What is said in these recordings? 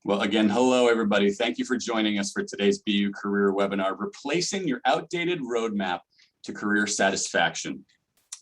Well, again, hello, everybody. Thank you for joining us for today's BU Career Webinar, Replacing Your Outdated Roadmap to Career Satisfaction.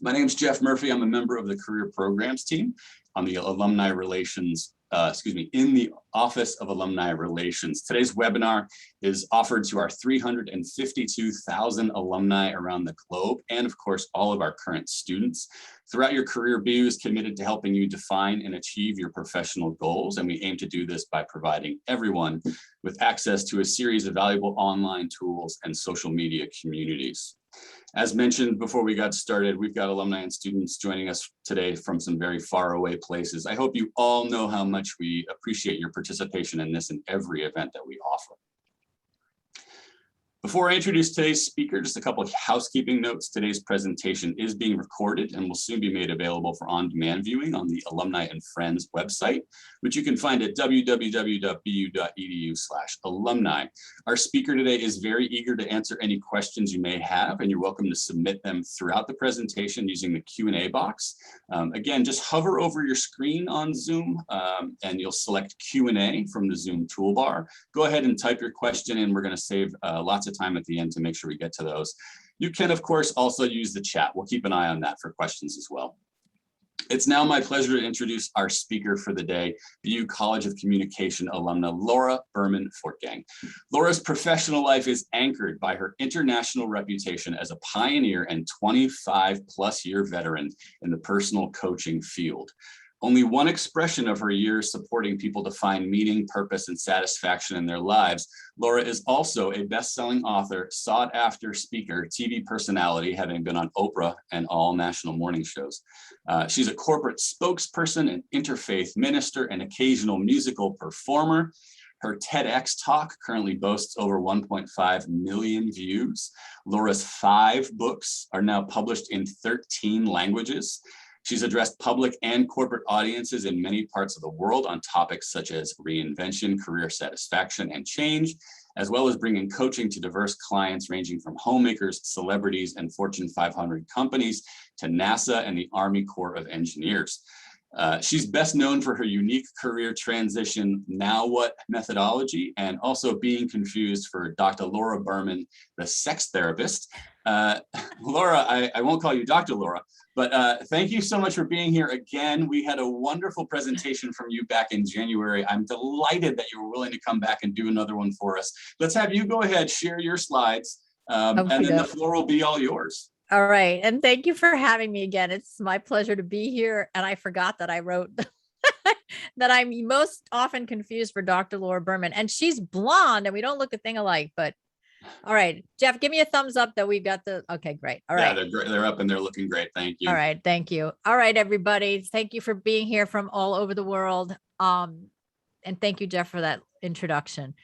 My name is Jeff Murphy. I'm a member of the Career Programs team on the Alumni Relations, in the Office of Alumni Relations. Today's webinar is offered to our 352,000 alumni around the globe, and of course, all of our current students. Throughout your career, BU is committed to helping you define and achieve your professional goals, and we aim to do this by providing everyone with access to a series of valuable online tools and social media communities. As mentioned before we got started, we've got alumni and students joining us today from some very far away places. I hope you all know how much we appreciate your participation in this and every event that we offer. Before I introduce today's speaker, just a couple of housekeeping notes. Today's presentation is being recorded and will soon be made available for on-demand viewing on the Alumni and Friends website, which you can find at www.bu.edu/alumni. Our speaker today is very eager to answer any questions you may have, and you're welcome to submit them throughout the presentation using the Q&A box. Again, just hover over your screen on Zoom and you'll select Q&A from the Zoom toolbar. Go ahead and type your question in. We're going to save lots of time at the end to make sure we get to those. You can, of course, also use the chat. We'll keep an eye on that for questions as well. It's now my pleasure to introduce our speaker for the day, BU College of Communication alumna, Laura Berman Fortgang. Laura's professional life is anchored by her international reputation as a pioneer and 25-plus-year veteran in the personal coaching field. Only one expression of her years supporting people to find meaning, purpose, and satisfaction in their lives, Laura is also a best-selling author, sought-after speaker, TV personality, having been on Oprah and all national morning shows. She's a corporate spokesperson, an interfaith minister, and occasional musical performer. Her TEDx talk currently boasts over 1.5 million views. Laura's 5 books are now published in 13 languages. She's addressed public and corporate audiences in many parts of the world on topics such as reinvention, career satisfaction, and change, as well as bringing coaching to diverse clients ranging from homemakers, celebrities, and Fortune 500 companies to NASA and the Army Corps of Engineers. She's best known for her unique career transition, now what methodology, and also being confused for Dr. Laura Berman, the sex therapist. Laura, I won't call you Dr. Laura, but thank you so much for being here again. We had a wonderful presentation from you back in January. I'm delighted that you were willing to come back and do another one for us. Let's have you go ahead, share your slides, and then the floor will be all yours. All right. And thank you for having me again. It's my pleasure to be here. And I forgot that I wrote that I'm most often confused for Dr. Laura Berman. And she's blonde and we don't look a thing alike, but all right. Jeff, give me a thumbs up that we've got the, okay, great. All right. Yeah, they're great. They're up and they're looking great. Thank you. All right. Thank you. All right, everybody. Thank you for being here from all over the world. And thank you, Jeff, for that introduction.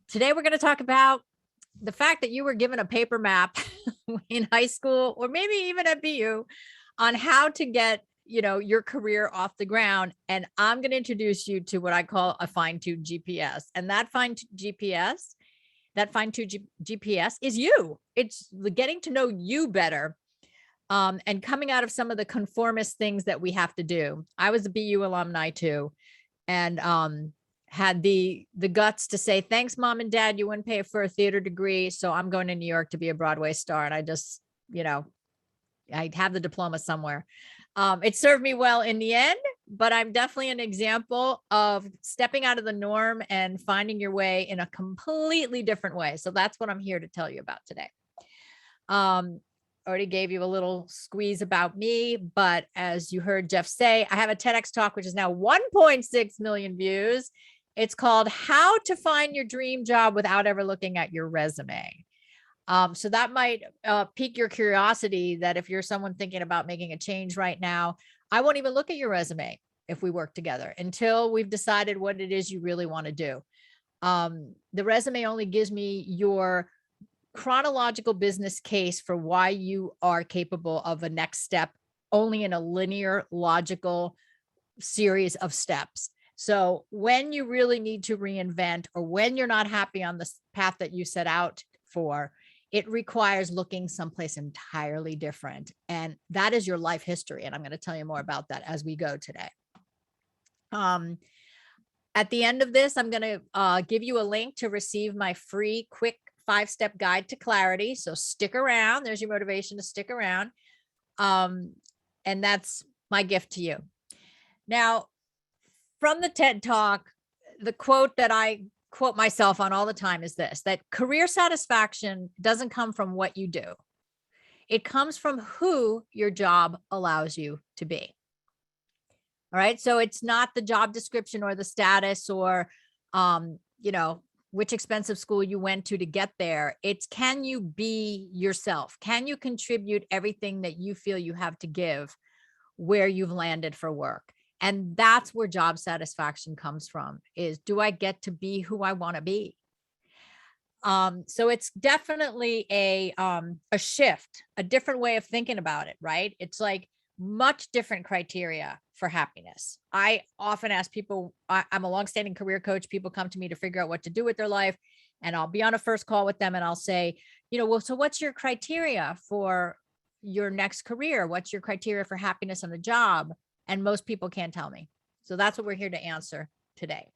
Today, we're going to talk about the fact that you were given a paper map in high school, or maybe even at BU, on how to get, your career off the ground. And I'm going to introduce you to what I call a fine-tuned GPS. And that fine-tuned GPS is you. It's getting to know you better, and coming out of some of the conformist things that we have to do. I was a BU alumni too, and had the guts to say, thanks, Mom and Dad, you wouldn't pay for a theater degree, so I'm going to New York to be a Broadway star. And I just, I have the diploma somewhere. It served me well in the end, but I'm definitely an example of stepping out of the norm and finding your way in a completely different way. So that's what I'm here to tell you about today. Already gave you a little squeeze about me, but as you heard Jeff say, I have a TEDx talk, which is now 1.6 million views. It's called How to Find Your Dream Job Without Ever Looking at Your Resume. So that might pique your curiosity, that if you're someone thinking about making a change right now, I won't even look at your resume if we work together until we've decided what it is you really want to do. The resume only gives me your chronological business case for why you are capable of a next step, only in a linear, logical series of steps. So when you really need to reinvent, or when you're not happy on the path that you set out for, it requires looking someplace entirely different. And that is your life history. And I'm going to tell you more about that as we go today. At the end of this, I'm going to give you a link to receive my free quick 5-step guide to clarity. So stick around. There's your motivation to stick around. And that's my gift to you. Now, from the TED Talk, the quote that I quote myself on all the time is this, that career satisfaction doesn't come from what you do. It comes from who your job allows you to be. All right. So it's not the job description or the status or, which expensive school you went to get there. It's, can you be yourself? Can you contribute everything that you feel you have to give where you've landed for work? And that's where job satisfaction comes from, is, do I get to be who I want to be? So it's definitely a shift, a different way of thinking about it, right? It's like much different criteria for happiness. I often ask people, I'm a longstanding career coach. People come to me to figure out what to do with their life. And I'll be on a first call with them and I'll say, well, so what's your criteria for your next career? What's your criteria for happiness on the job? And most people can't tell me. So that's what we're here to answer today.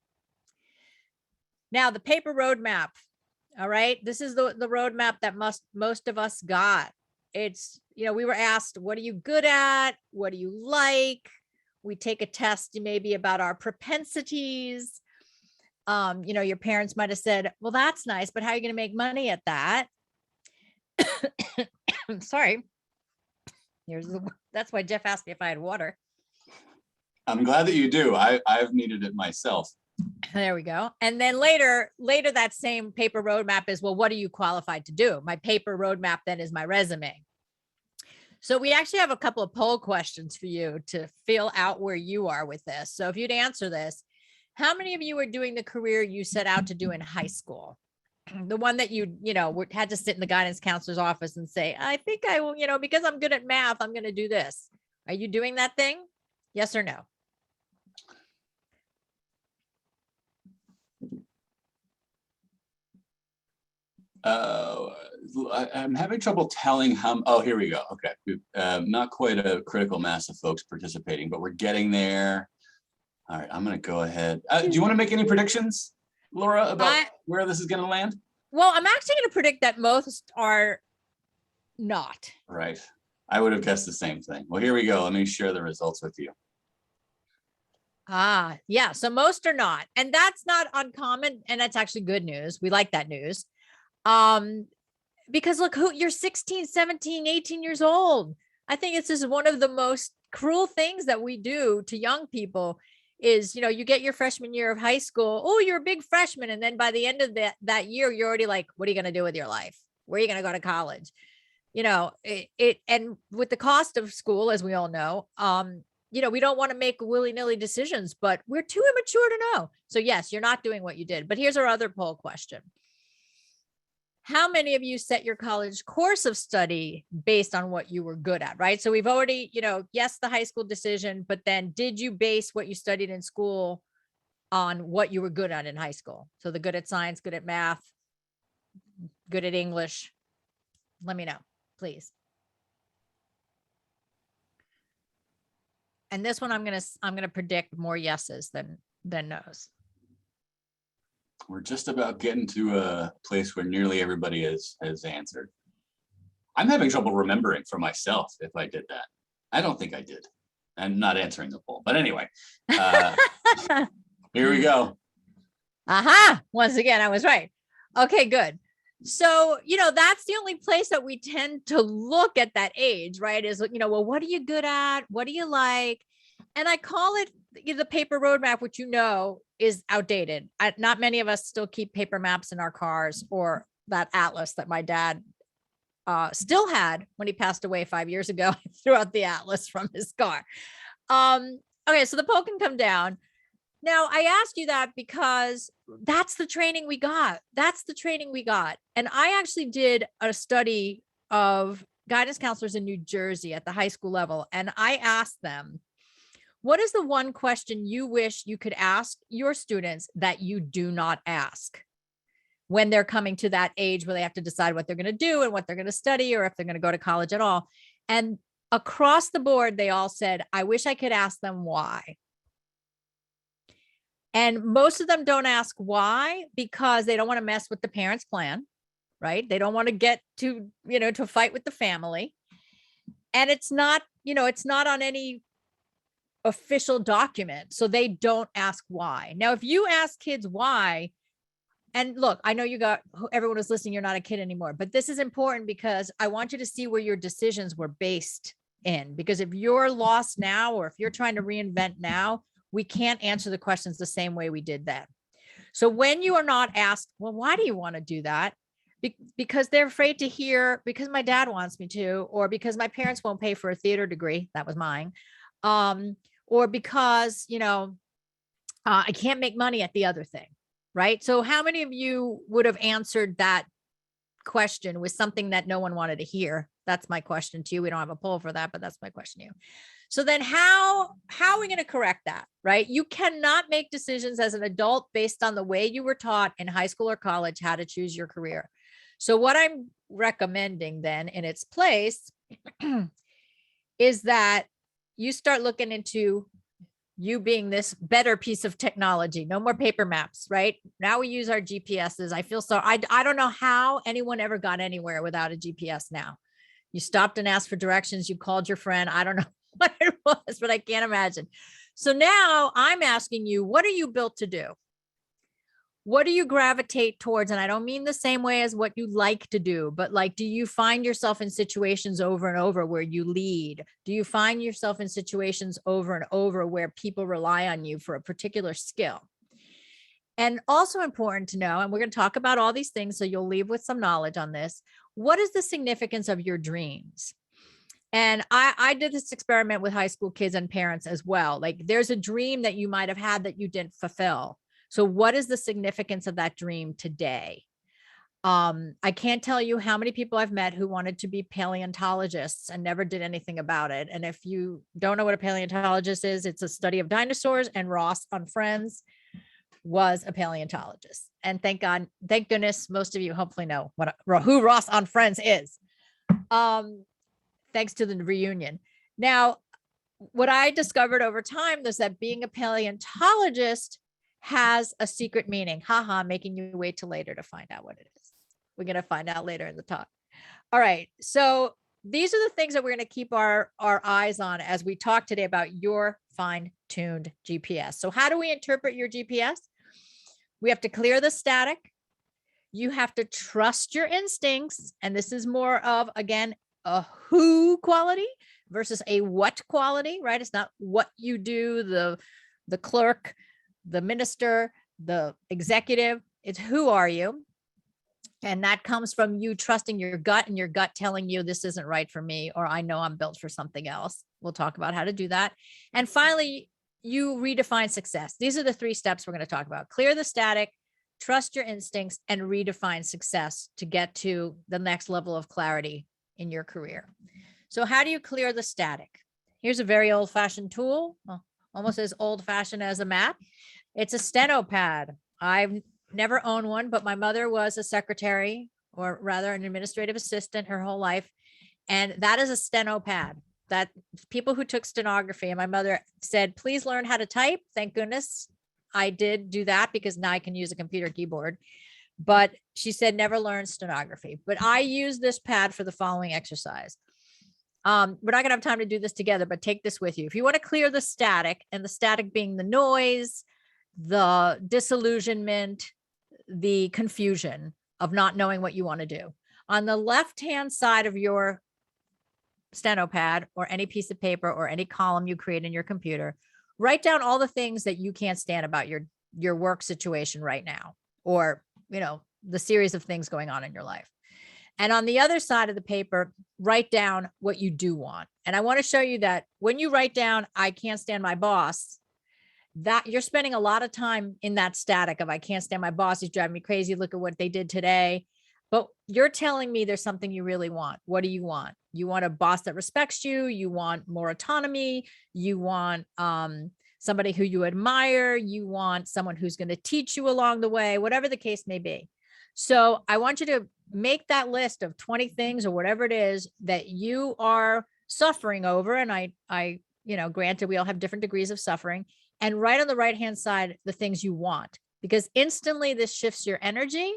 Now, the paper roadmap. All right. This is the roadmap that most of us got. It's, we were asked, what are you good at? What do you like? We take a test maybe about our propensities. Your parents might have said, well, that's nice, but how are you going to make money at that? Sorry. That's why Jeff asked me if I had water. I'm glad that you do. I've needed it myself. There we go. And then later that same paper roadmap is, well, what are you qualified to do? My paper roadmap then is my resume. So we actually have a couple of poll questions for you to feel out where you are with this. So if you'd answer this, how many of you are doing the career you set out to do in high school? The one that you had to sit in the guidance counselor's office and say, I think I will, because I'm good at math, I'm going to do this. Are you doing that thing? Yes or no? I'm having trouble telling how. Oh, here we go. Okay, not quite a critical mass of folks participating, but we're getting there. All right, I'm going to go ahead. Do you want to make any predictions, Laura, about where this is going to land? Well, I'm actually going to predict that most are not. Right. I would have guessed the same thing. Well, here we go. Let me share the results with you. Yeah. So most are not. And that's not uncommon. And that's actually good news. We like that news. Because look, you're 16, 17, 18 years old. I think it's just one of the most cruel things that we do to young people is, you get your freshman year of high school. Oh, you're a big freshman. And then by the end of that year, you're already like, what are you going to do with your life? Where are you going to go to college? And with the cost of school, as we all know, we don't want to make willy-nilly decisions, but we're too immature to know. So yes, you're not doing what you did. But here's our other poll question. How many of you set your college course of study based on what you were good at, right? So we've already, yes, the high school decision, but then did you base what you studied in school on what you were good at in high school? So the good at science, good at math, good at English. Let me know, please. And this one, I'm going to predict more yeses than nos. We're just about getting to a place where nearly everybody has answered. I'm having trouble remembering for myself if I did that. I don't think I did. I'm not answering the poll. But anyway, here we go. Aha! Once again, I was right. Okay, good. So, that's the only place that we tend to look at that age, right? Is, well, what are you good at? What do you like? And I call it the paper roadmap, which is outdated. Not many of us still keep paper maps in our cars, or that atlas that my dad still had when he passed away 5 years ago. He threw out the atlas from his car. Okay, so the poll can come down. Now, I asked you that because that's the training we got. And I actually did a study of guidance counselors in New Jersey at the high school level. And I asked them, what is the one question you wish you could ask your students that you do not ask when they're coming to that age where they have to decide what they're going to do and what they're going to study, or if they're going to go to college at all? And across the board, they all said, I wish I could ask them why. And most of them don't ask why, because they don't want to mess with the parents' plan, right? They don't want to get to, to fight with the family. And it's not, it's not on any official document. So they don't ask why. Now, if you ask kids why, and look, I know everyone who's listening, you're not a kid anymore, but this is important because I want you to see where your decisions were based in. Because if you're lost now, or if you're trying to reinvent now, we can't answer the questions the same way we did then. So when you are not asked, well, why do you want to do that? Because they're afraid to hear, because my dad wants me to, or because my parents won't pay for a theater degree. That was mine. Or because, I can't make money at the other thing. Right. So how many of you would have answered that question with something that no one wanted to hear? That's my question to you. We don't have a poll for that, but that's my question to you. So then how are we going to correct that? Right. You cannot make decisions as an adult based on the way you were taught in high school or college how to choose your career. So what I'm recommending then in its place is that you start looking into you being this better piece of technology. No more paper maps, right? Now we use our GPSs. I feel so, I don't know how anyone ever got anywhere without a GPS now. You stopped and asked for directions. You called your friend. I don't know what it was, but I can't imagine. So now I'm asking you, what are you built to do? What do you gravitate towards? And I don't mean the same way as what you like to do, but like, do you find yourself in situations over and over where you lead? Do you find yourself in situations over and over where people rely on you for a particular skill? And also important to know, and we're going to talk about all these things, so you'll leave with some knowledge on this. What is the significance of your dreams? And I did this experiment with high school kids and parents as well. Like, there's a dream that you might have had that you didn't fulfill. So what is the significance of that dream today? I can't tell you how many people I've met who wanted to be paleontologists and never did anything about it. And if you don't know what a paleontologist is, it's a study of dinosaurs, and Ross on Friends was a paleontologist. And thank goodness, most of you hopefully know who Ross on Friends is. Thanks to the reunion. Now, what I discovered over time is that being a paleontologist has a secret meaning. Haha, making you wait till later to find out what it is. We're going to find out later in the talk. All right. So these are the things that we're going to keep our eyes on as we talk today about your fine-tuned GPS. So how do we interpret your GPS? We have to clear the static. You have to trust your instincts. And this is more of, again, a who quality versus a what quality, right? It's not what you do, the clerk, the minister, the executive. It's who are you? And that comes from you trusting your gut, and your gut telling you this isn't right for me, or I know I'm built for something else. We'll talk about how to do that. And finally, you redefine success. These are the 3 steps we're going to talk about. Clear the static, trust your instincts, and redefine success to get to the next level of clarity in your career. So how do you clear the static? Here's a very old-fashioned tool, almost as old-fashioned as a map. It's a steno pad. I've never owned one, but my mother was a secretary, or rather an administrative assistant, her whole life. And that is a steno pad. That people who took stenography, and my mother said, please learn how to type. Thank goodness I did do that, because now I can use a computer keyboard. But she said, never learn stenography. But I use this pad for the following exercise. We're not gonna have time to do this together, but take this with you. If you want to clear the static, and the static being the noise, the disillusionment, the confusion of not knowing what you want to do, on the left-hand side of your steno pad, or any piece of paper, or any column you create in your computer, write down all the things that you can't stand about your work situation right now, or the series of things going on in your life. And on the other side of the paper, write down what you do want. And I want to show you that when you write down, I can't stand my boss, that you're spending a lot of time in that static of, I can't stand my boss, he's driving me crazy, look at what they did today. But you're telling me there's something you really want. What do you want? You want a boss that respects you. You want more autonomy. You want somebody who you admire. You want someone who's going to teach you along the way, whatever the case may be. So I want you to make that list of 20 things, or whatever it is that you are suffering over. And I granted, we all have different degrees of suffering. and write on the right-hand side the things you want, because instantly this shifts your energy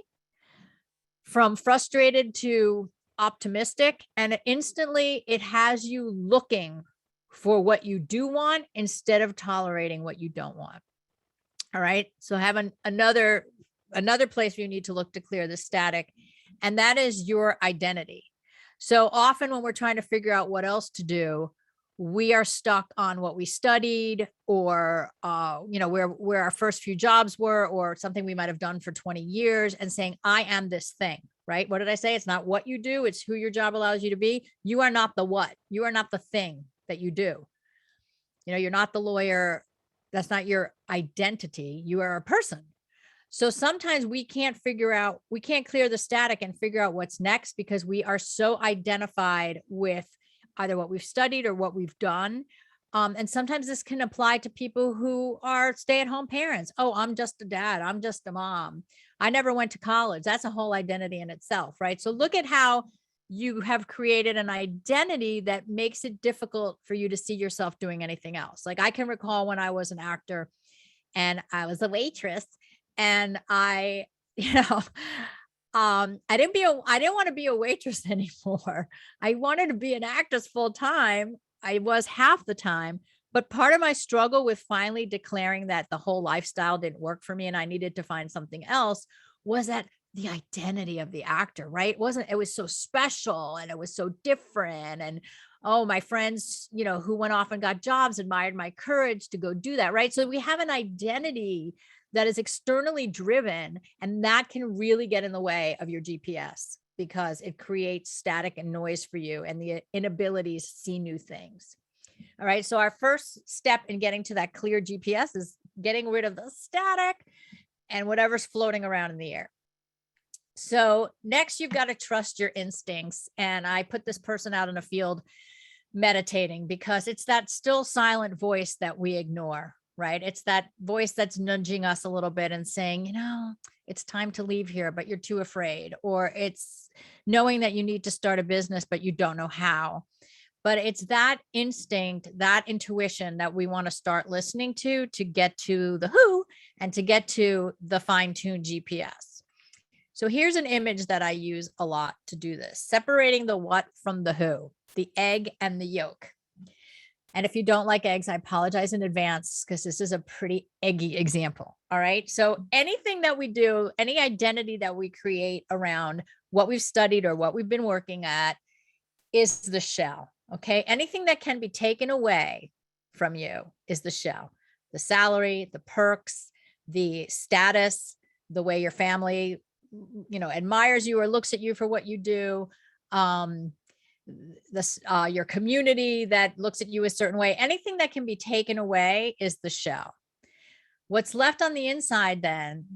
from frustrated to optimistic, and instantly it has you looking for what you do want instead of tolerating what you don't want. All right. So have another place where you need to look to clear the static, and that is your identity. So often when we're trying to figure out what else to do, we are stuck on what we studied, or where our first few jobs were, or something we might have done for 20 years, and saying, I am this thing, right? What did I say? It's not what you do, it's who your job allows you to be. You are not the what. You are not the thing that you do. You're not the lawyer. That's not your identity. You are a person. So sometimes we can't clear the static and figure out what's next, because we are so identified with either what we've studied or what we've done. And sometimes this can apply to people who are stay-at-home parents. Oh, I'm just a dad. I'm just a mom. I never went to college. That's a whole identity in itself, right? So look at how you have created an identity that makes it difficult for you to see yourself doing anything else. Like I can recall when I was an actor and I was a waitress, and I didn't want to be a waitress anymore. I wanted to be an actress full time. I was half the time, but part of my struggle with finally declaring that the whole lifestyle didn't work for me and I needed to find something else was that the identity of the actor, right? It was so special and it was so different. And oh, my friends, who went off and got jobs admired my courage to go do that, right? So we have an identity that is externally driven, and that can really get in the way of your GPS, because it creates static and noise for you and the inability to see new things. All right. So our first step in getting to that clear GPS is getting rid of the static and whatever's floating around in the air. So next, you've got to trust your instincts. And I put this person out in a field meditating, because it's that still silent voice that we ignore, right? It's that voice that's nudging us a little bit and saying, it's time to leave here, but you're too afraid. Or it's knowing that you need to start a business, but you don't know how. But it's that instinct, that intuition that we want to start listening to get to the who and to get to the fine-tuned GPS. So here's an image that I use a lot to do this: separating the what from the who, the egg and the yolk. And if you don't like eggs, I apologize in advance, because this is a pretty eggy example. All right. So anything that we do, any identity that we create around what we've studied or what we've been working at is the shell. Okay. Anything that can be taken away from you is the shell: the salary, the perks, the status, the way your family, admires you or looks at you for what you do. Your community that looks at you a certain way. Anything that can be taken away is the shell. What's left on the inside then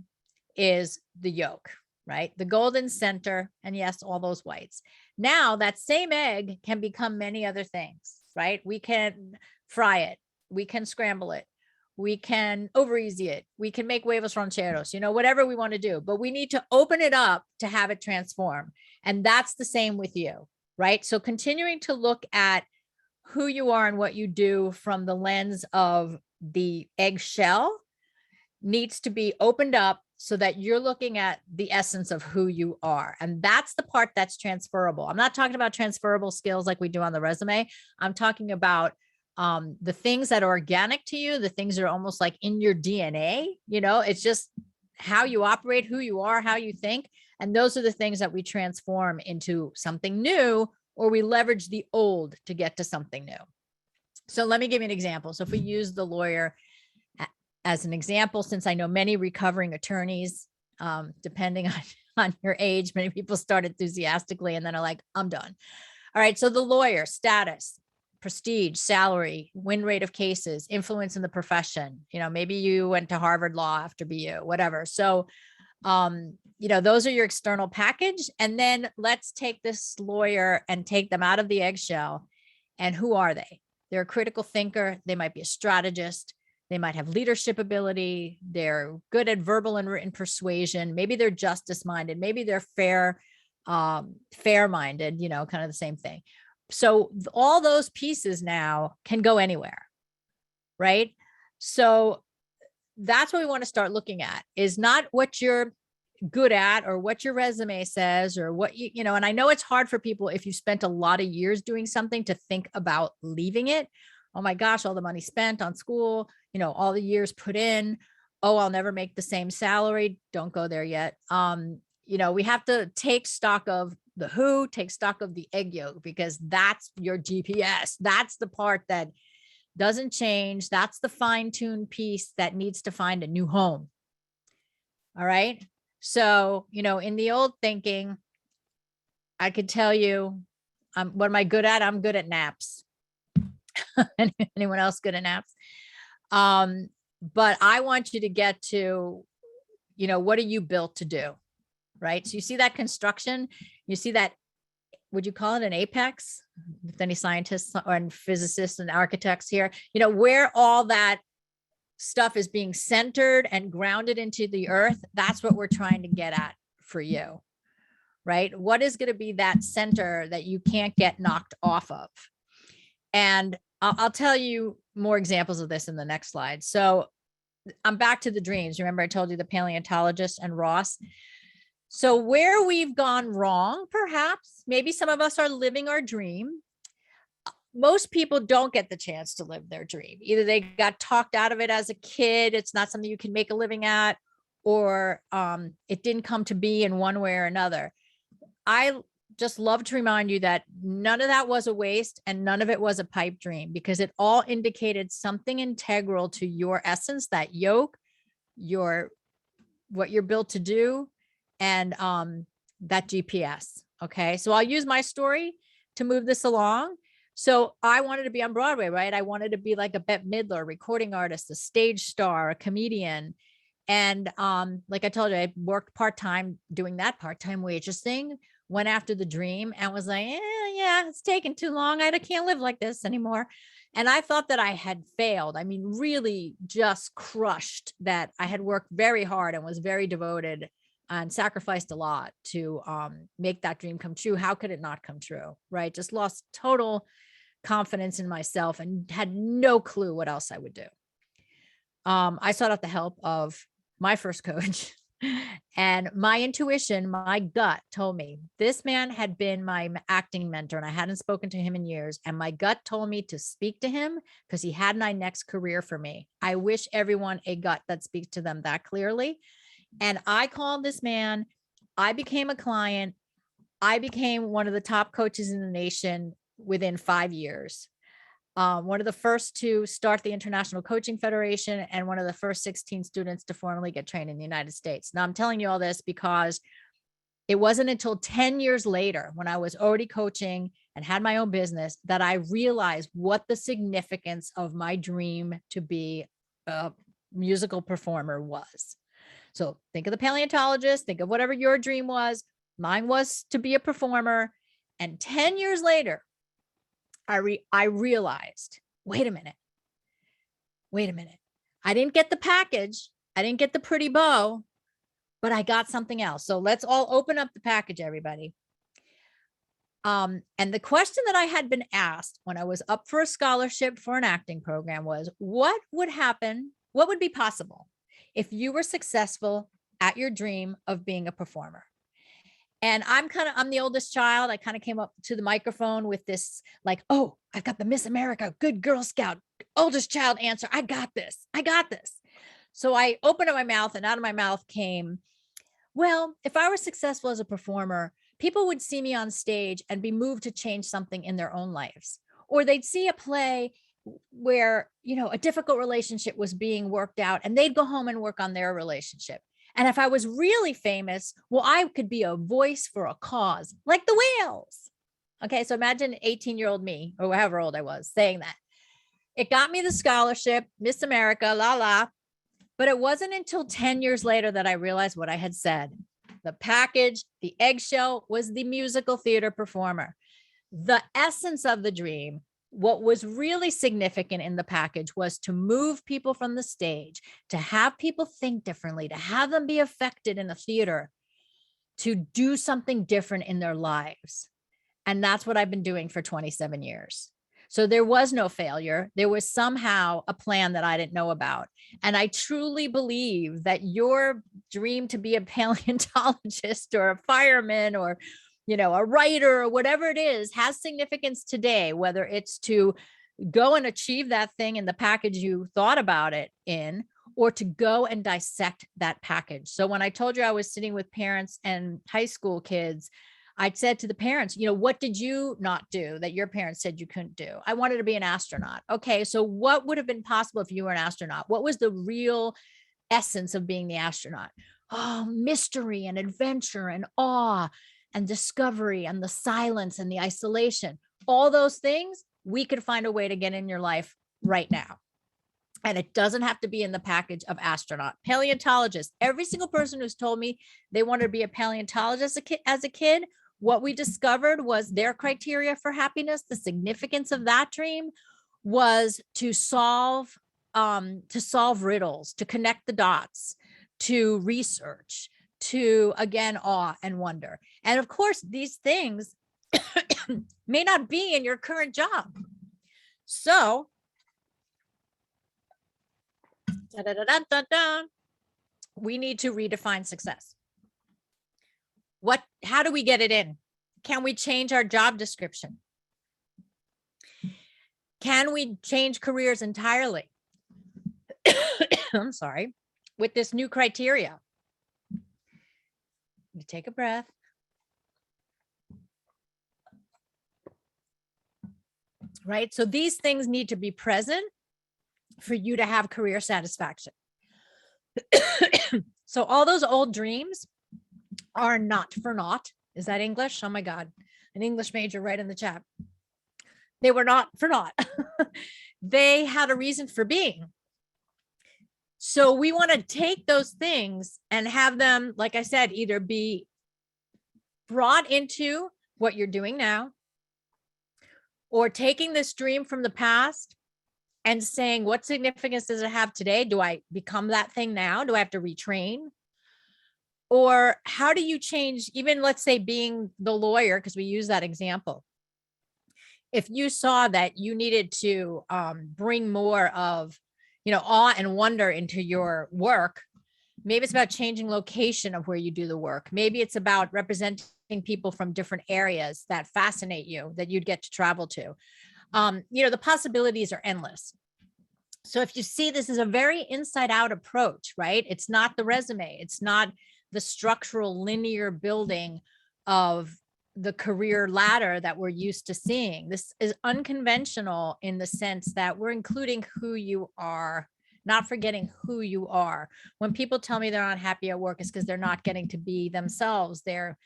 is the yolk, right? The golden center, and yes, all those whites. Now that same egg can become many other things, right? We can fry it, we can scramble it, we can over easy it, we can make huevos rancheros, whatever we want to do, but we need to open it up to have it transform. And that's the same with you. Right? So continuing to look at who you are and what you do from the lens of the eggshell needs to be opened up so that you're looking at the essence of who you are. And that's the part that's transferable. I'm not talking about transferable skills like we do on the resume. I'm talking about the things that are organic to you, the things that are almost like in your DNA. It's just how you operate, who you are, how you think. And those are the things that we transform into something new, or we leverage the old to get to something new. So let me give you an example. So if we use the lawyer as an example, since I know many recovering attorneys, depending on your age, many people start enthusiastically and then are like, I'm done. All right. So the lawyer: status, prestige, salary, win rate of cases, influence in the profession. Maybe you went to Harvard Law after BU, whatever. So those are your external package. And then let's take this lawyer and take them out of the eggshell. And who are they? They're a critical thinker. They might be a strategist. They might have leadership ability. They're good at verbal and written persuasion. Maybe they're justice minded. Maybe they're fair minded, kind of the same thing. So all those pieces now can go anywhere, right? So that's what we want to start looking at, is not what you're good at or what your resume says or what you know, and I know it's hard for people if you spent a lot of years doing something to think about leaving it. Oh my gosh, all the money spent on school, you know, all the years put in. Oh, I'll never make the same salary. Don't go there yet. You know, we have to take stock of the who, take stock of the egg yolk, because that's your GPS. That's the part that doesn't change. That's the fine-tuned piece that needs to find a new home. All right. So, you know, in the old thinking, I could tell you, what am I good at? I'm good at naps. Anyone else good at naps? But I want you to get to, you know, what are you built to do? Right. So you see that construction, you see that, would you call it an apex? With any scientists and physicists and architects here, you know, where all that stuff is being centered and grounded into the earth. That's what we're trying to get at for you, right? What is going to be that center that you can't get knocked off of? And I'll tell you more examples of this in the next slide. So I'm back to the dreams. Remember, I told you the paleontologist and Ross. So where we've gone wrong, perhaps, maybe some of us are living our dream. Most people don't get the chance to live their dream. Either they got talked out of it as a kid, it's not something you can make a living at, or it didn't come to be in one way or another. I just love to remind you that none of that was a waste and none of it was a pipe dream, because it all indicated something integral to your essence, that yoke, what you're built to do, and that GPS. Okay. So I'll use my story to move this along. So I wanted to be on Broadway, right? I wanted to be like a Bette Midler, recording artist, a stage star, a comedian. And like I told you, I worked part-time doing that part-time waitressing, went after the dream and was like, yeah, it's taking too long. I can't live like this anymore. And I thought that I had failed. I mean, really just crushed that I had worked very hard and was very devoted and sacrificed a lot to make that dream come true. How could it not come true, right? Just lost total confidence in myself and had no clue what else I would do. I sought out the help of my first coach, and my intuition, my gut told me this man had been my acting mentor and I hadn't spoken to him in years. And my gut told me to speak to him because he had my next career for me. I wish everyone a gut that speaks to them that clearly. And I called this man. I became a client. I became one of the top coaches in the nation within 5 years. One of the first to start the International Coaching Federation and one of the first 16 students to formally get trained in the United States. Now, I'm telling you all this because it wasn't until 10 years later, when I was already coaching and had my own business, that I realized what the significance of my dream to be a musical performer was. So think of the paleontologist, think of whatever your dream was. Mine was to be a performer. And 10 years later, I realized, wait a minute. I didn't get the package. I didn't get the pretty bow, but I got something else. So let's all open up the package, everybody. And the question that I had been asked when I was up for a scholarship for an acting program was, what would happen? What would be possible if you were successful at your dream of being a performer? And I'm the oldest child. I kind of came up to the microphone with this, like, oh, I've got the Miss America, good Girl Scout, oldest child answer. I got this. So I opened up my mouth and out of my mouth came, well, if I were successful as a performer, people would see me on stage and be moved to change something in their own lives. Or they'd see a play where, you know, a difficult relationship was being worked out and they'd go home and work on their relationship. And if I was really famous, well, I could be a voice for a cause, like the whales. Okay, so imagine 18-year-old me, or however old I was, saying that. It got me the scholarship, Miss America, la la. But it wasn't until 10 years later that I realized what I had said. The package, the eggshell, was the musical theater performer. The essence of the dream, what was really significant in the package, was to move people from the stage, to have people think differently, to have them be affected in the theater, to do something different in their lives. And that's what I've been doing for 27 years. So there was no failure. There was somehow a plan that I didn't know about. And I truly believe that your dream to be a paleontologist or a fireman or, a writer or whatever it is has significance today, whether it's to go and achieve that thing in the package you thought about it in, or to go and dissect that package. So when I told you I was sitting with parents and high school kids, I said to the parents, what did you not do that your parents said you couldn't do? I wanted to be an astronaut. Okay, so what would have been possible if you were an astronaut? What was the real essence of being the astronaut? Oh, mystery and adventure and awe and discovery and the silence and the isolation. All those things, we could find a way to get in your life right now. And it doesn't have to be in the package of astronaut. Paleontologist, every single person who's told me they wanted to be a paleontologist as a kid, what we discovered was their criteria for happiness. The significance of that dream was to solve riddles, to connect the dots, to research, to, again, awe and wonder. And of course, these things may not be in your current job. So we need to redefine success. How do we get it in? Can we change our job description? Can we change careers entirely? I'm sorry, with this new criteria. You take a breath. Right? So these things need to be present for you to have career satisfaction. So all those old dreams are not for naught. Is that English? Oh my God, an English major right in the chat. They were not for naught. They had a reason for being. So we want to take those things and have them, like I said, either be brought into what you're doing now, or taking this dream from the past and saying, what significance does it have today? Do I become that thing now? Do I have to retrain? Or how do you change, even let's say being the lawyer, because we use that example. If you saw that you needed to bring more of, awe and wonder into your work, maybe it's about changing location of where you do the work. Maybe it's about representing people from different areas that fascinate you, that you'd get to travel to. The possibilities are endless. So if you see, this is a very inside out approach, right? It's not the resume. It's not the structural linear building of the career ladder that we're used to seeing. This is unconventional in the sense that we're including who you are, not forgetting who you are. When people tell me they're unhappy at work, it's because they're not getting to be themselves. They're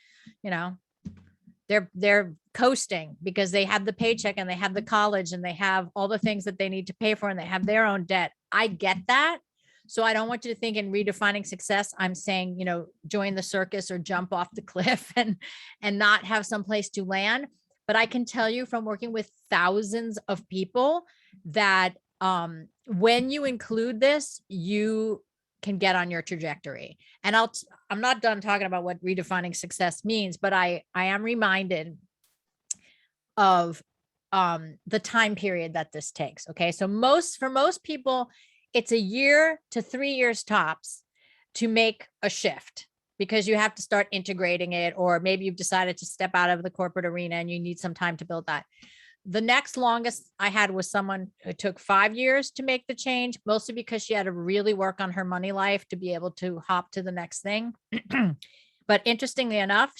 coasting because they have the paycheck and they have the college and they have all the things that they need to pay for and they have their own debt. I get that. So I don't want you to think in redefining success, I'm saying, join the circus or jump off the cliff and not have some place to land. But I can tell you from working with thousands of people that when you include this, you can get on your trajectory. And I'm not done talking about what redefining success means, but I am reminded of the time period that this takes. Okay. So for most people, it's a year to 3 years tops to make a shift, because you have to start integrating it, or maybe you've decided to step out of the corporate arena and you need some time to build that. The next longest I had was someone who took 5 years to make the change, mostly because she had to really work on her money life to be able to hop to the next thing. But interestingly enough,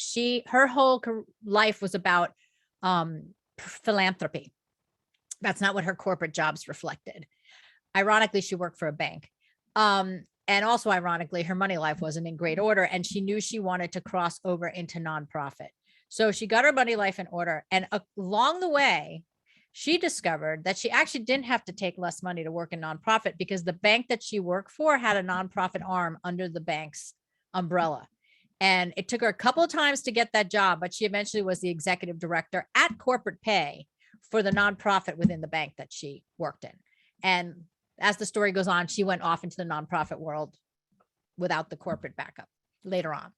her whole life was about philanthropy. That's not what her corporate jobs reflected. Ironically, she worked for a bank. And also ironically, her money life wasn't in great order, and she knew she wanted to cross over into nonprofit. So she got her money life in order. And along the way, she discovered that she actually didn't have to take less money to work in nonprofit, because the bank that she worked for had a nonprofit arm under the bank's umbrella. And it took her a couple of times to get that job, but she eventually was the executive director at corporate pay for the nonprofit within the bank that she worked in. And as the story goes on, she went off into the nonprofit world without the corporate backup later on.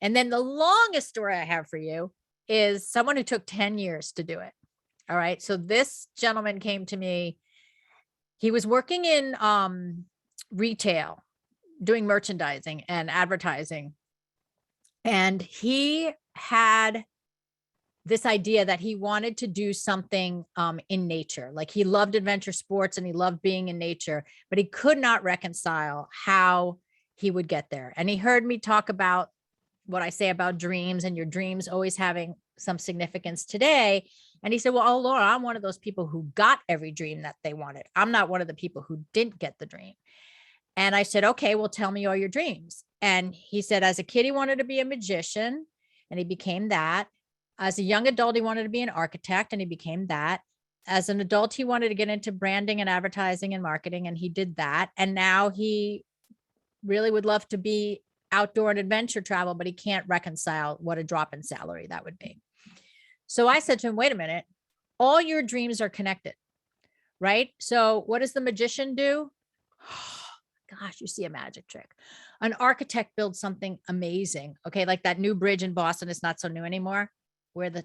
And then the longest story I have for you is someone who took 10 years to do it. All right. So this gentleman came to me. He was working in retail, doing merchandising and advertising. And he had this idea that he wanted to do something in nature. Like he loved adventure sports and he loved being in nature, but he could not reconcile how he would get there. And he heard me talk about what I say about dreams and your dreams always having some significance today. And he said, well, oh, Laura, I'm one of those people who got every dream that they wanted. I'm not one of the people who didn't get the dream. And I said, okay, well, tell me all your dreams. And he said, as a kid, he wanted to be a magician and he became that. As a young adult, he wanted to be an architect and he became that. As an adult, he wanted to get into branding and advertising and marketing, and he did that. And now he really would love to be outdoor and adventure travel, but he can't reconcile what a drop in salary that would be. So I said to him, wait a minute, all your dreams are connected, right? So what does the magician do? Gosh, you see a magic trick. An architect builds something amazing. Okay. Like that new bridge in Boston is not so new anymore,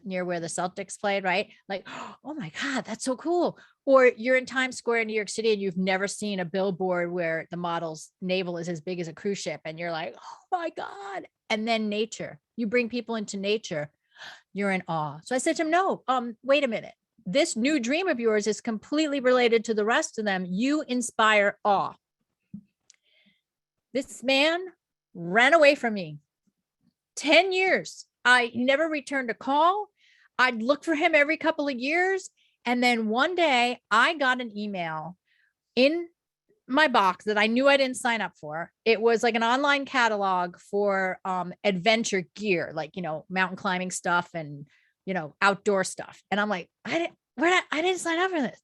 near where the Celtics played, right? Like, oh my God, that's so cool. Or you're in Times Square in New York City and you've never seen a billboard where the model's navel is as big as a cruise ship. And you're like, oh my God. And then nature, you bring people into nature, you're in awe. So I said to him, no, wait a minute. This new dream of yours is completely related to the rest of them. You inspire awe. This man ran away from me 10 years. I never returned a call. I'd look for him every couple of years. And then one day I got an email in my box that I knew I didn't sign up for. It was like an online catalog for adventure gear, like, mountain climbing stuff and, outdoor stuff. And I'm like, I didn't sign up for this.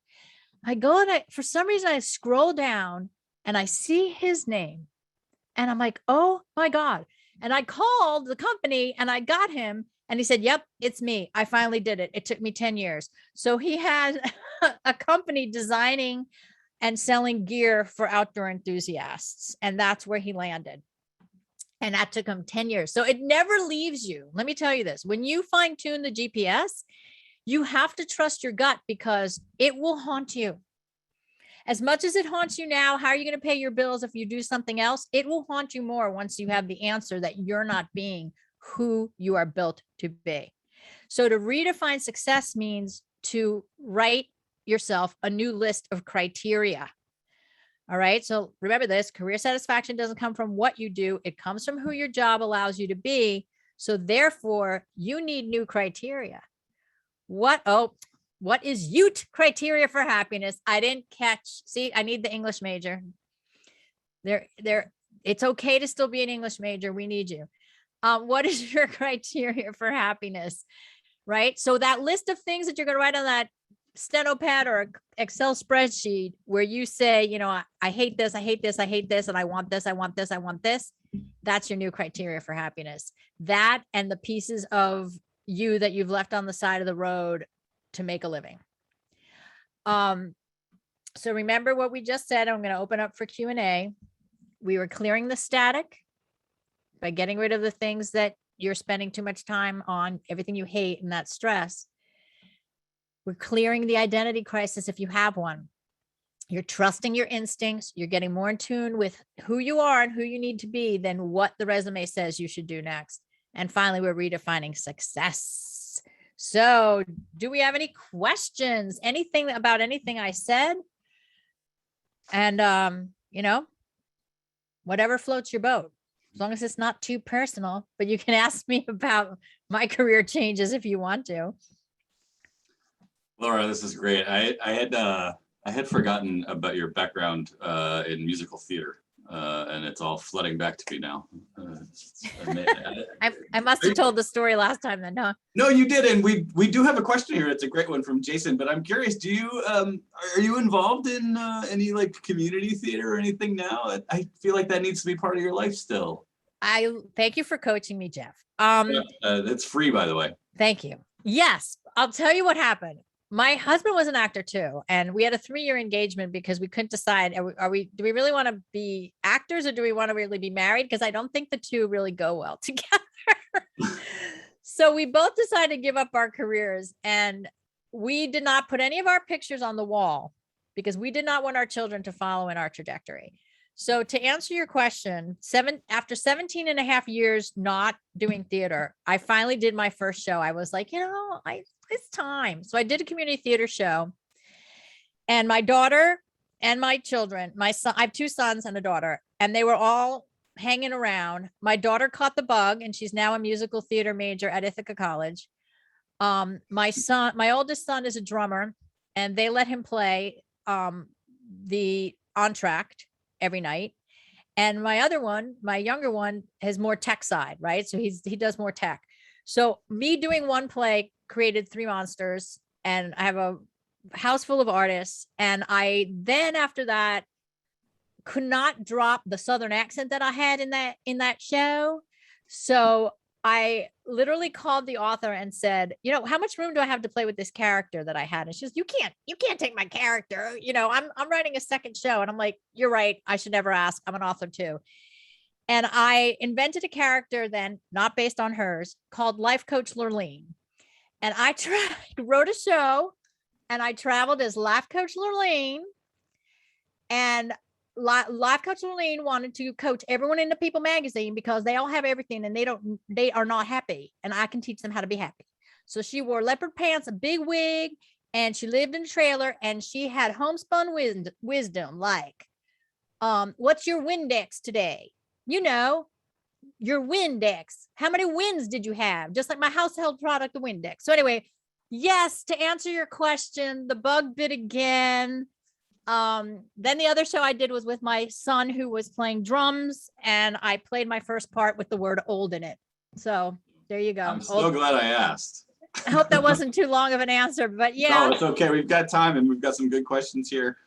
I go and for some reason I scroll down and I see his name. And I'm like, oh my God. And I called the company and I got him and he said, yep, it's me. I finally did it. It took me 10 years. So he had a company designing and selling gear for outdoor enthusiasts. And that's where he landed. And that took him 10 years. So it never leaves you. Let me tell you this, when you fine tune the GPS, you have to trust your gut because it will haunt you. As much as it haunts you now, how are you going to pay your bills if you do something else? It will haunt you more once you have the answer that you're not being who you are built to be. So to redefine success means to write yourself a new list of criteria. All right. So remember this, career satisfaction doesn't come from what you do. It comes from who your job allows you to be. So therefore you need new criteria. What is UT criteria for happiness? I didn't catch. See, I need the English major. It's okay to still be an English major. We need you. What is your criteria for happiness? Right. So that list of things that you're going to write on that steno pad or Excel spreadsheet where you say, I hate this, I hate this, I hate this, and I want this, I want this, I want this. That's your new criteria for happiness. That and the pieces of you that you've left on the side of the road to make a living. So remember what we just said. I'm going to open up for Q&A. We were clearing the static by getting rid of the things that you're spending too much time on, everything you hate and that stress. We're clearing the identity crisis if you have one. You're trusting your instincts. You're getting more in tune with who you are and who you need to be than what the resume says you should do next. And finally, we're redefining success. So do we have any questions? Anything about anything I said? And, whatever floats your boat, as long as it's not too personal, but you can ask me about my career changes if you want to. Laura, this is great. I had forgotten about your background in musical theater, and it's all flooding back to me now. I must have told the story last time then, huh? No, you didn't. We do have a question here. It's a great one from Jason, but I'm curious, are you involved in any like community theater or anything now? I feel like that needs to be part of your life still. I thank you for coaching me, Jeff. It's free, by the way. Thank you. Yes, I'll tell you what happened. My husband was an actor too, and we had a 3-year engagement because we couldn't decide, do we really want to be actors or do we want to really be married? Because I don't think the two really go well together. So we both decided to give up our careers, and we did not put any of our pictures on the wall because we did not want our children to follow in our trajectory. So to answer your question, after 17 and a half years not doing theater, I finally did my first show. I was like, it's time. So I did a community theater show, and my daughter and my children, my son, I have 2 sons and a daughter, and they were all hanging around. My daughter caught the bug, and she's now a musical theater major at Ithaca College. My oldest son is a drummer, and they let him play the entr'acte every night. And my other one, my younger one, has more tech side, right? So he does more tech. So me doing one play created 3 monsters, and I have a house full of artists. And I then after that could not drop the Southern accent that I had in that show. So I literally called the author and said, how much room do I have to play with this character that I had? And she goes, you can't take my character. I'm writing a second show. And I'm like, you're right. I should never ask. I'm an author too. And I invented a character then, not based on hers, called Life Coach Lurleen. And I wrote a show, and I traveled as Life Coach Lurleen. And Life Coach Lurleen wanted to coach everyone in the People magazine because they all have everything and they are not happy, and I can teach them how to be happy. So she wore leopard pants, a big wig, and she lived in a trailer, and she had homespun wisdom like, what's your Windex today? Your Windex. How many wins did you have? Just like my household product, the Windex. So anyway, yes, to answer your question, the bug bit again. Then the other show I did was with my son, who was playing drums, and I played my first part with the word old in it. So there you go. I'm so glad I asked. I hope that wasn't too long of an answer, but yeah. No, it's okay. We've got time, and we've got some good questions here.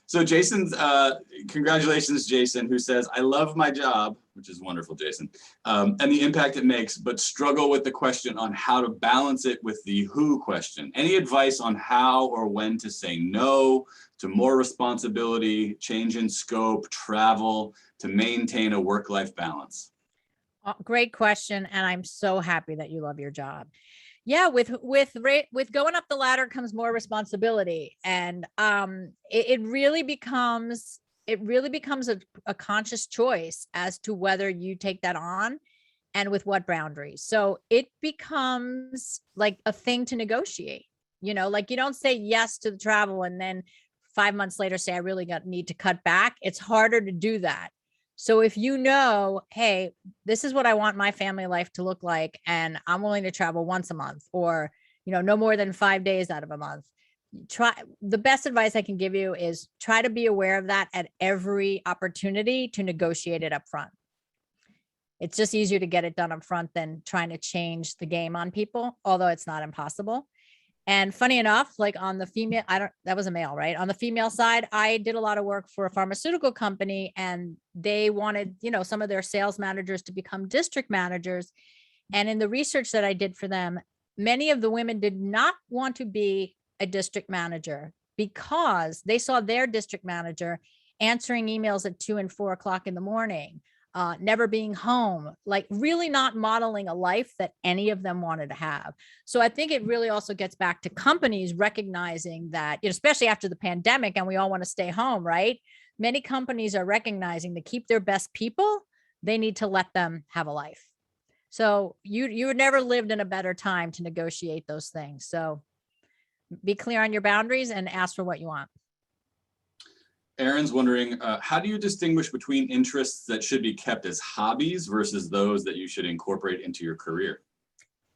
So Jason's, congratulations, Jason, who says, I love my job, which is wonderful, Jason, and the impact it makes, but struggle with the question on how to balance it with the who question. Any advice on how or when to say no to more responsibility, change in scope, travel, to maintain a work-life balance? Great question. And I'm so happy that you love your job. Yeah, with going up the ladder comes more responsibility, and it really becomes a conscious choice as to whether you take that on and with what boundaries. So it becomes like a thing to negotiate. Like you don't say yes to the travel and then 5 months later say I really need to cut back. It's harder to do that. So if hey, this is what I want my family life to look like, and I'm willing to travel once a month, or, no more than 5 days out of a month. The best advice I can give you is try to be aware of that at every opportunity to negotiate it up front. It's just easier to get it done up front than trying to change the game on people, although it's not impossible. And funny enough, like on the female, that was a male, right? On the female side, I did a lot of work for a pharmaceutical company, and they wanted, some of their sales managers to become district managers. And in the research that I did for them, many of the women did not want to be a district manager because they saw their district manager answering emails at 2 and 4 o'clock in the morning, never being home, like really not modeling a life that any of them wanted to have. So I think it really also gets back to companies recognizing that, especially after the pandemic and we all want to stay home, right? Many companies are recognizing to keep their best people, they need to let them have a life. So you never lived in a better time to negotiate those things. So be clear on your boundaries and ask for what you want. Aaron's wondering, how do you distinguish between interests that should be kept as hobbies versus those that you should incorporate into your career?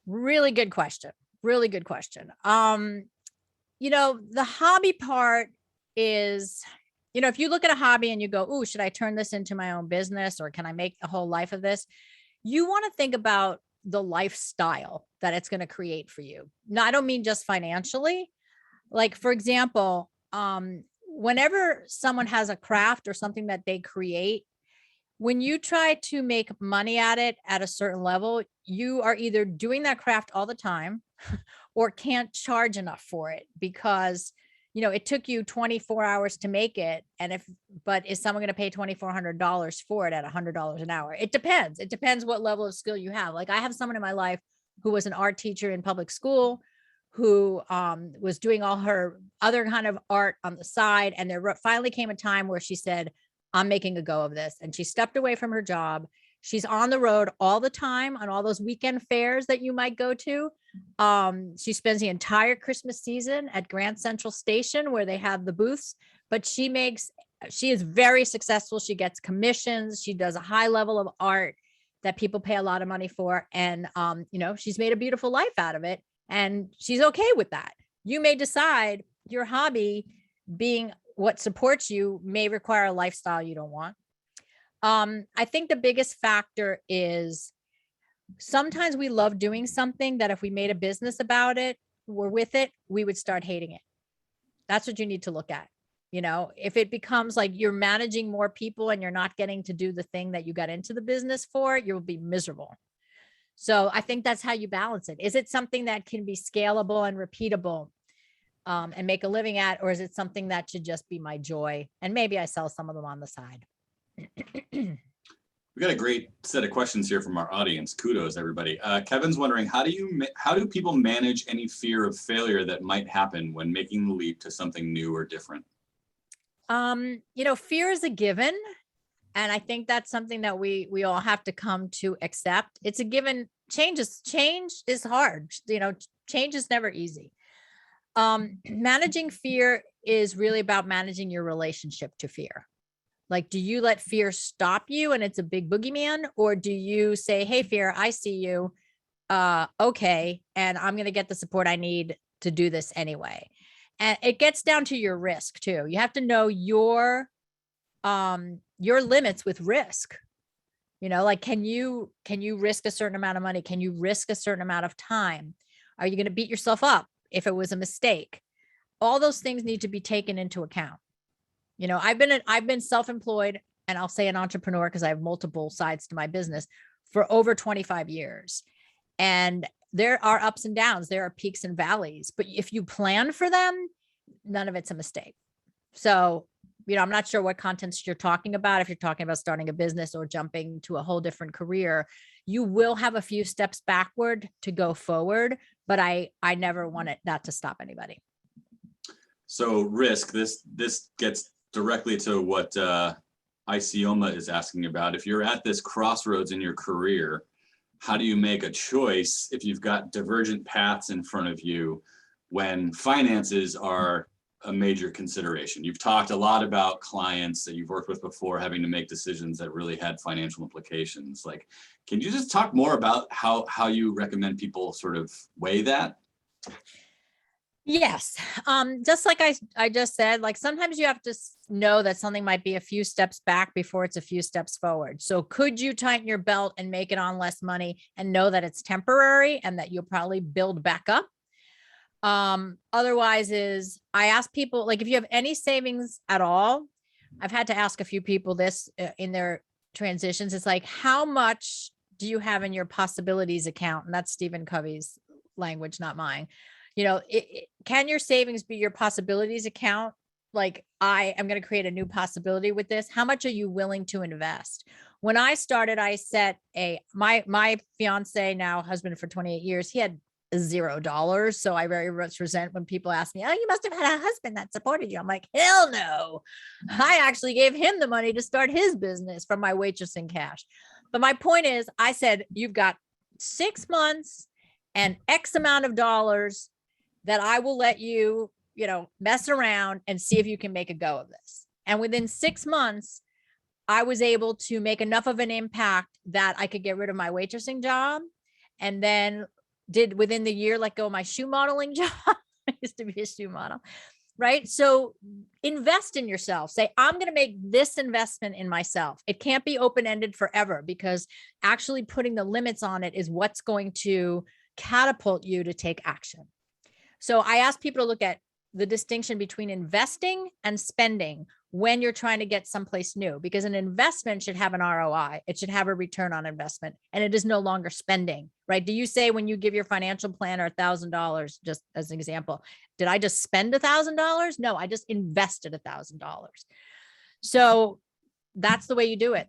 Really good question. Really good question. The hobby part is, if you look at a hobby and you go, "Ooh, should I turn this into my own business, or can I make a whole life of this?" You want to think about the lifestyle that it's going to create for you. Now, I don't mean just financially. Like, for example, whenever someone has a craft or something that they create, when you try to make money at it at a certain level, you are either doing that craft all the time or can't charge enough for it because, it took you 24 hours to make it. But is someone going to pay $2,400 for it at $100 an hour? It depends. It depends what level of skill you have. Like I have someone in my life who was an art teacher in public school, who was doing all her other kind of art on the side. And there finally came a time where she said, I'm making a go of this. And she stepped away from her job. She's on the road all the time on all those weekend fairs that you might go to. She spends the entire Christmas season at Grand Central Station where they have the booths, but she is very successful. She gets commissions. She does a high level of art that people pay a lot of money for. And, she's made a beautiful life out of it. And she's okay with that. You may decide your hobby being what supports you may require a lifestyle you don't want. I think the biggest factor is sometimes we love doing something that if we made a business about it, we're with it, we would start hating it. That's what you need to look at. If it becomes like you're managing more people and you're not getting to do the thing that you got into the business for, you'll be miserable. So I think that's how you balance it. Is it something that can be scalable and repeatable and make a living at, or is it something that should just be my joy? And maybe I sell some of them on the side. We got a great set of questions here from our audience. Kudos, everybody. Kevin's wondering, how do people manage any fear of failure that might happen when making the leap to something new or different? Fear is a given. And I think that's something that we all have to come to accept. It's a given. Change is hard. Change is never easy. Managing fear is really about managing your relationship to fear. Like, do you let fear stop you and it's a big boogeyman? Or do you say, hey, fear, I see you. Okay. And I'm going to get the support I need to do this anyway. And it gets down to your risk too. You have to know your limits with risk. Like, can you risk a certain amount of money? Can you risk a certain amount of time? Are you going to beat yourself up if it was a mistake? All those things need to be taken into account. I've been self-employed, and I'll say an entrepreneur because I have multiple sides to my business, for over 25 years. And there are ups and downs, there are peaks and valleys, but if you plan for them, none of it's a mistake. So, I'm not sure what contents you're talking about. If you're talking about starting a business or jumping to a whole different career, you will have a few steps backward to go forward, but I never wanted that to stop anybody. So risk, this gets directly to what Isioma is asking about. If you're at this crossroads in your career, how do you make a choice if you've got divergent paths in front of you when finances are a major consideration? You've talked a lot about clients that you've worked with before having to make decisions that really had financial implications. Like, can you just talk more about how you recommend people sort of weigh that? Yes. Just like I just said, like sometimes you have to know that something might be a few steps back before it's a few steps forward. So could you tighten your belt and make it on less money and know that it's temporary and that you'll probably build back up? Otherwise I ask people, like, if you have any savings at all, I've had to ask a few people this in their transitions. It's like, how much do you have in your possibilities account? And that's Stephen Covey's language, not mine. Can your savings be your possibilities account? Like, I am going to create a new possibility with this. How much are you willing to invest? When I started, I set my fiance, now husband for 28 years, he had $0. So I very much resent when people ask me, oh, you must have had a husband that supported you. I'm like, hell no. I actually gave him the money to start his business from my waitressing cash. But my point is, I said, you've got 6 months and X amount of dollars that I will let you, mess around and see if you can make a go of this. And within 6 months, I was able to make enough of an impact that I could get rid of my waitressing job, and then did within the year, let go of my shoe modeling job. I used to be a shoe model, right? So invest in yourself. Say, I'm going to make this investment in myself. It can't be open-ended forever, because actually putting the limits on it is what's going to catapult you to take action. So I ask people to look at the distinction between investing and spending when you're trying to get someplace new, because an investment should have an ROI. It should have a return on investment, and it is no longer spending, right? Do you say when you give your financial planner $1,000, just as an example, did I just spend $1,000? No, I just invested $1,000. So that's the way you do it.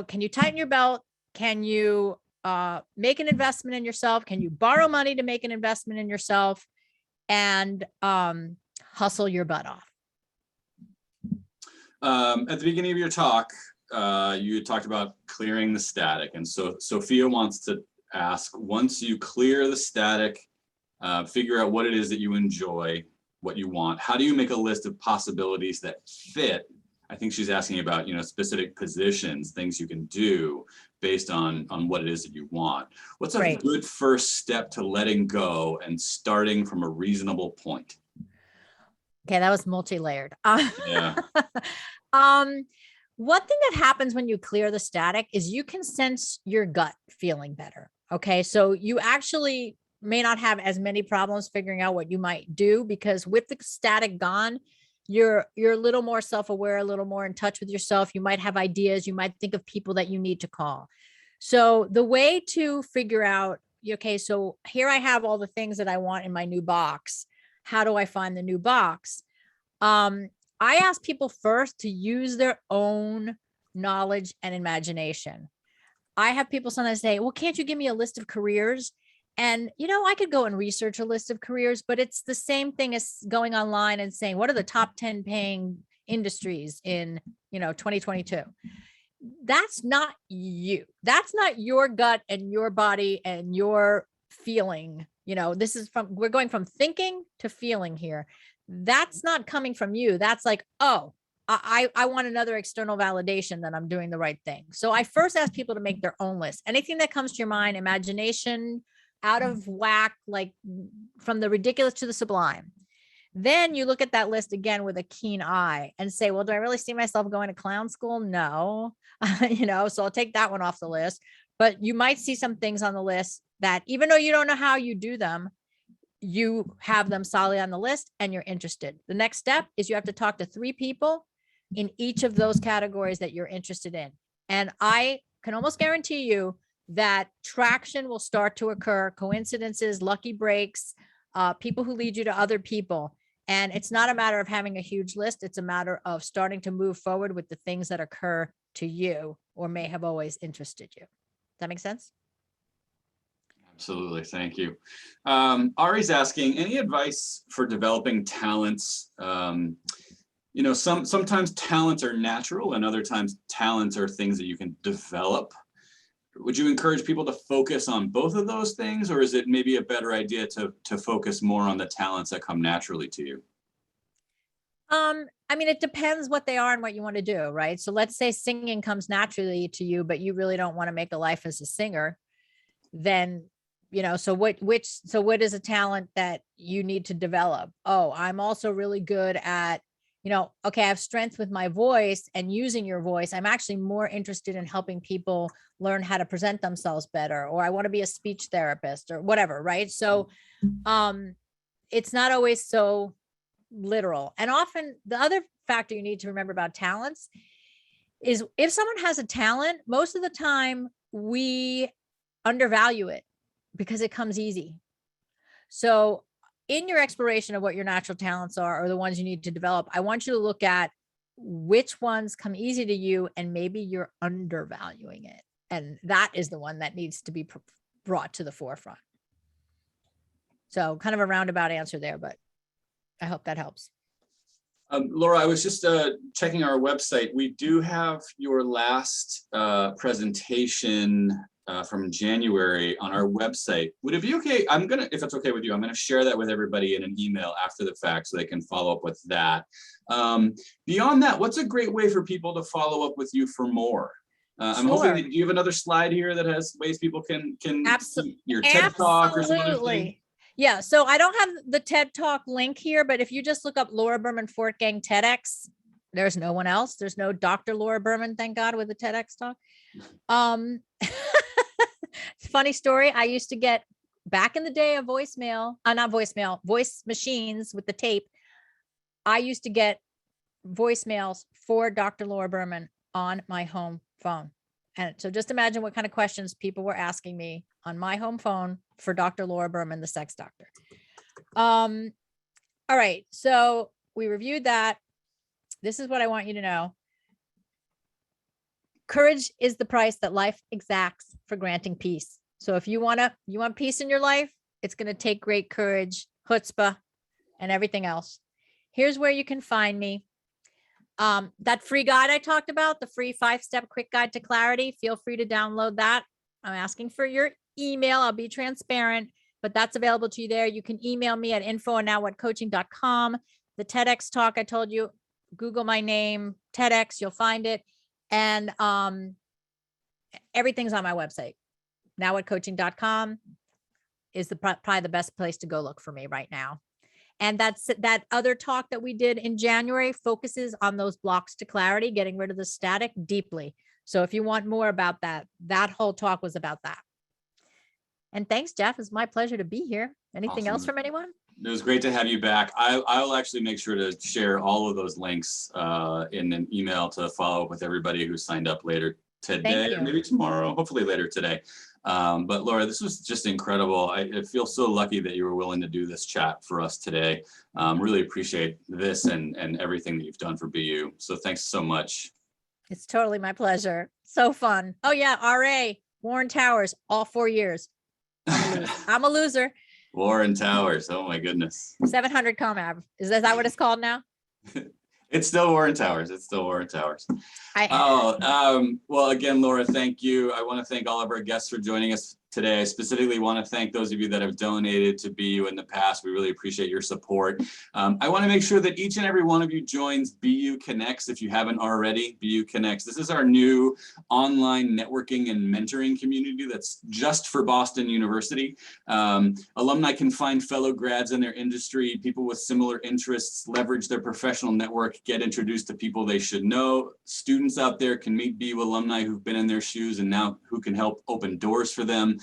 Can you tighten your belt? Can you make an investment in yourself? Can you borrow money to make an investment in yourself? and hustle your butt off. At the beginning of your talk, you had talked about clearing the static. And so Sophia wants to ask, once you clear the static, figure out what it is that you enjoy, what you want, how do you make a list of possibilities that fit? I think she's asking about, specific positions, things you can do based on what it is that you want. What's a good first step to letting go and starting from a reasonable point? Okay, that was multi-layered. Yeah. One thing that happens when you clear the static is you can sense your gut feeling better. Okay, so you actually may not have as many problems figuring out what you might do, because with the static gone, you're a little more self-aware, a little more in touch with yourself. You might have ideas. You might think of people that you need to call. So the way to figure out, okay, so here I have all the things that I want in my new box. How do I find the new box? I ask people first to use their own knowledge and imagination. I have people sometimes say, well, can't you give me a list of careers? And, I could go and research a list of careers, but it's the same thing as going online and saying, what are the top 10 paying industries in, 2022? That's not you. That's not your gut and your body and your feeling. We're going from thinking to feeling here. That's not coming from you. That's like, oh, I want another external validation that I'm doing the right thing. So I first ask people to make their own list. Anything that comes to your mind, imagination, out of whack, like from the ridiculous to the sublime. Then you look at that list again with a keen eye and say, well, do I really see myself going to clown school? No, so I'll take that one off the list. But you might see some things on the list that, even though you don't know how you do them, you have them solidly on the list and you're interested. The next step is you have to talk to 3 people in each of those categories that you're interested in. And I can almost guarantee you that traction will start to occur, coincidences, lucky breaks, people who lead you to other people. And it's not a matter of having a huge list. It's a matter of starting to move forward with the things that occur to you or may have always interested you. Does that make sense? Absolutely. Thank you. Ari's asking, any advice for developing talents? Sometimes talents are natural and other times talents are things that you can develop. Would you encourage people to focus on both of those things, or is it maybe a better idea to focus more on the talents that come naturally to you? It depends what they are and what you want to do, right? So let's say singing comes naturally to you, but you really don't want to make a life as a singer. Then, so what is a talent that you need to develop? Oh, I'm also really good at, okay, I have strength with my voice and using your voice. I'm actually more interested in helping people learn how to present themselves better, or I want to be a speech therapist or whatever. Right. So, it's not always so literal. And often the other factor you need to remember about talents is if someone has a talent, most of the time we undervalue it because it comes easy. So in your exploration of what your natural talents are, or the ones you need to develop, I want you to look at which ones come easy to you and maybe you're undervaluing it. And that is the one that needs to be brought to the forefront. So kind of a roundabout answer there, but I hope that helps. Laura, I was just checking our website. We do have your last presentation from January on our website. Would it be okay? If it's okay with you, I'm gonna share that with everybody in an email after the fact so they can follow up with that. Beyond that, what's a great way for people to follow up with you for more? I'm hoping that, do you have another slide here that has ways people can see your TED Talk or some other thing? Yeah, so I don't have the TED Talk link here, but if you just look up Laura Berman Fortgang TEDx, there's no one else. There's no Dr. Laura Berman, thank God, with the TEDx talk. Funny story. I used to get, back in the day of voice machines with the tape. I used to get voicemails for Dr. Laura Berman on my home phone. And so just imagine what kind of questions people were asking me on my home phone for Dr. Laura Berman, the sex doctor. All right. So we reviewed that. This is what I want you to know. Courage is the price that life exacts for granting peace. So if you want peace in your life, it's going to take great courage, chutzpah, and everything else. Here's where you can find me. That free guide I talked about, the free 5-step quick guide to clarity, feel free to download that. I'm asking for your email. I'll be transparent, but that's available to you there. You can email me at info@nowwhatcoaching.com. The TEDx talk I told you, Google my name, TEDx, you'll find it. And everything's on my website. Nowwhatcoaching.com is probably the best place to go look for me right now. And that other talk that we did in January focuses on those blocks to clarity, getting rid of the static deeply. So if you want more about that, that whole talk was about that. And thanks, Jeff. It's my pleasure to be here. Anything else from anyone? It was great to have you back. I'll actually make sure to share all of those links in an email to follow up with everybody who signed up later today, or maybe tomorrow, hopefully later today. But Laura, this was just incredible. I feel so lucky that you were willing to do this chat for us today. Really appreciate this and everything that you've done for BU. So thanks so much. It's totally my pleasure. So fun. Oh yeah, RA, Warren Towers, all 4 years. I'm a loser. Warren Towers, oh my goodness. 700 COM AB. Is that what it's called now? It's still Warren Towers. It's still Warren Towers. Well, again, Laura, thank you. I want to thank all of our guests for joining us today. I specifically want to thank those of you that have donated to BU in the past. We really appreciate your support. I want to make sure that each and every one of you joins BU Connects if you haven't already. BU Connects. This is our new online networking and mentoring community that's just for Boston University. Alumni can find fellow grads in their industry, people with similar interests, leverage their professional network, get introduced to people they should know. Students out there can meet BU alumni who've been in their shoes and now who can help open doors for them.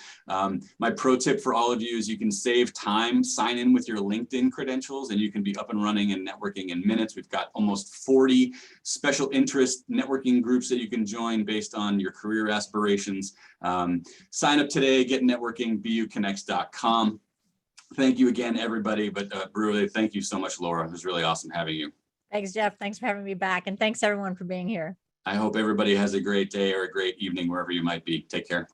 My pro tip for all of you is you can save time, sign in with your LinkedIn credentials, and you can be up and running and networking in minutes. We've got almost 40 special interest networking groups that you can join based on your career aspirations. Sign up today, get networking, buconnects.com. Thank you again, everybody. But really, thank you so much, Laura. It was really awesome having you. Thanks, Jeff. Thanks for having me back. And thanks everyone for being here. I hope everybody has a great day or a great evening wherever you might be. Take care.